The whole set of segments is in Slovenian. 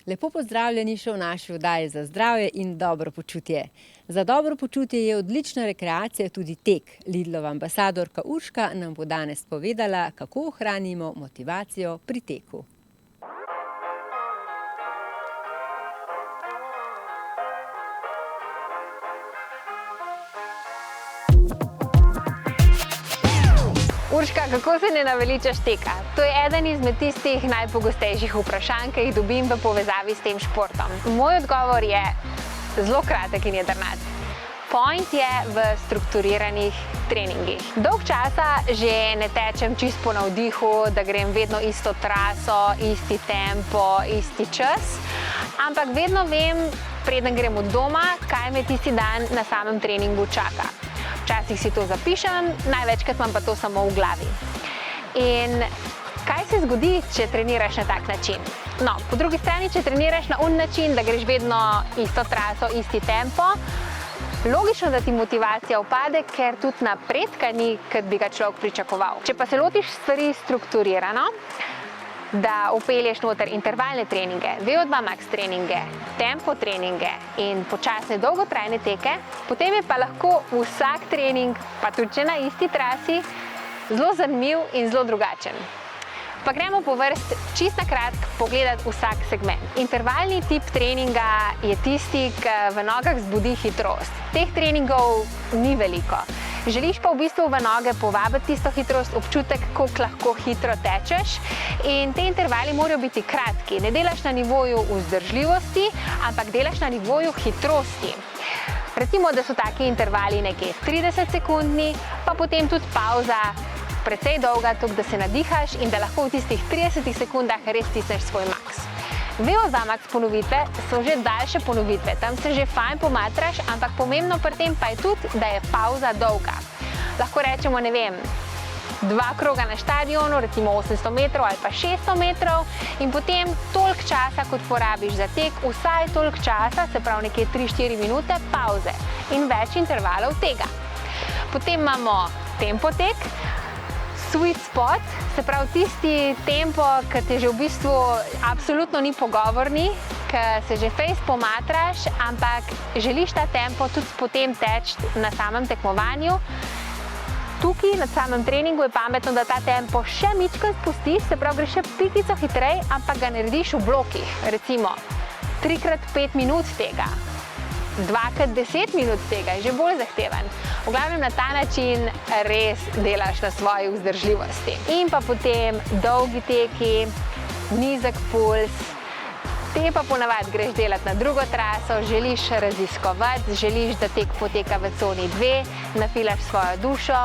Lepo pozdravljeni še v naši oddaji za zdravje in dobro počutje. Za dobro počutje je odlična rekreacija tudi tek. Lidlova ambasadorka Urška nam bo danes povedala, kako ohranimo motivacijo pri teku. Urška, kako se ne naveličaš teka? To je eden izmed tistih najpogostejših vprašanj, ki jih dobim v povezavi s tem športom. Moj odgovor je zelo kratek in jedrnat. Point je v strukturiranih treningih. Dolg časa že ne tečem čisto po navdihu, da grem vedno isto traso, isti tempo, isti čas, ampak vedno vem, preden grem od doma, kaj me tisti dan na samem treningu čaka. Včasih si to zapišem, največkrat imam pa to samo v glavi. In kaj se zgodi, če treniraš na tak način? No, po drugi strani, če treniraš na način, da greš vedno isto traso, isti tempo, logično, da ti motivacija upade, ker tudi napredka ni, kot bi ga človek pričakoval. Če pa se lotiš stvari strukturirano, da vpelješ noter intervalne treninge, VO2 max treninge, tempo treninge in počasne dolgotrajne teke, potem je pa lahko vsak trening, pa tudi če na isti trasi, zelo zanimiv in zelo drugačen. Pa gremo po vrst čisto na kratko pogledati vsak segment. Intervalni tip treninga je tisti, ki v nogah zbudi hitrost. Teh treningov ni veliko. Želiš pa v bistvu v noge povabiti tisto hitrost, občutek, koliko lahko hitro tečeš, in te intervali morajo biti kratki. Ne delaš na nivoju vzdržljivosti, ampak delaš na nivoju hitrosti. Recimo, da so taki intervali nekje 30-sekundni, pa potem tudi pauza precej dolga, toliko da se nadihaš in da lahko v tistih 30 sekundah res stisneš svoj maks. VO2 max ponovitve so že daljše ponovitve, tam se že fajn pomatraš, ampak pomembno pri tem pa je tudi, da je pauza dolga. Lahko rečemo, ne vem, 2 kroga na štadionu, recimo 800 metrov ali pa 600 metrov in potem toliko časa, kot porabiš za tek, vsaj toliko časa, se pravi nekje 3-4 minute pauze in več intervalov tega. Potem imamo tempo tek, sweet spot, se pravi tisti tempo, ki te že v bistvu absolutno ni pogovorni, ki se že fejst pomatraš, ampak želiš ta tempo tudi potem teči na samem tekmovanju. Tukaj na samem treningu je pametno, da ta tempo še mičkrat spustiš, se pravi greš še pikico hitreje, ampak ga narediš v blokih. Recimo 3x5 minut tega, 2x10 minut tega je že bolj zahteven. V glavnem na ta način res delaš na svoji vzdržljivosti. In pa potem dolgi teki, nizek puls, te pa ponavadi greš delati na drugo traso, želiš raziskovati, želiš, da tek poteka v coni 2, nafilaš svojo dušo,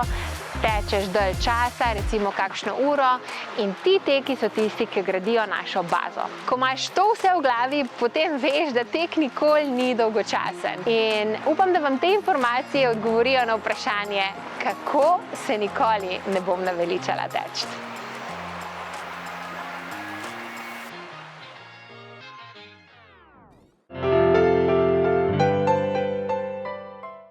tečeš dalj časa, recimo kakšno uro, in ti teki so tisti, ki gradijo našo bazo. Ko imaš to vse v glavi, potem veš, da tek nikoli ni dolgočasen. In upam, da vam te informacije odgovorijo na vprašanje, kako se nikoli ne bom naveličala teči.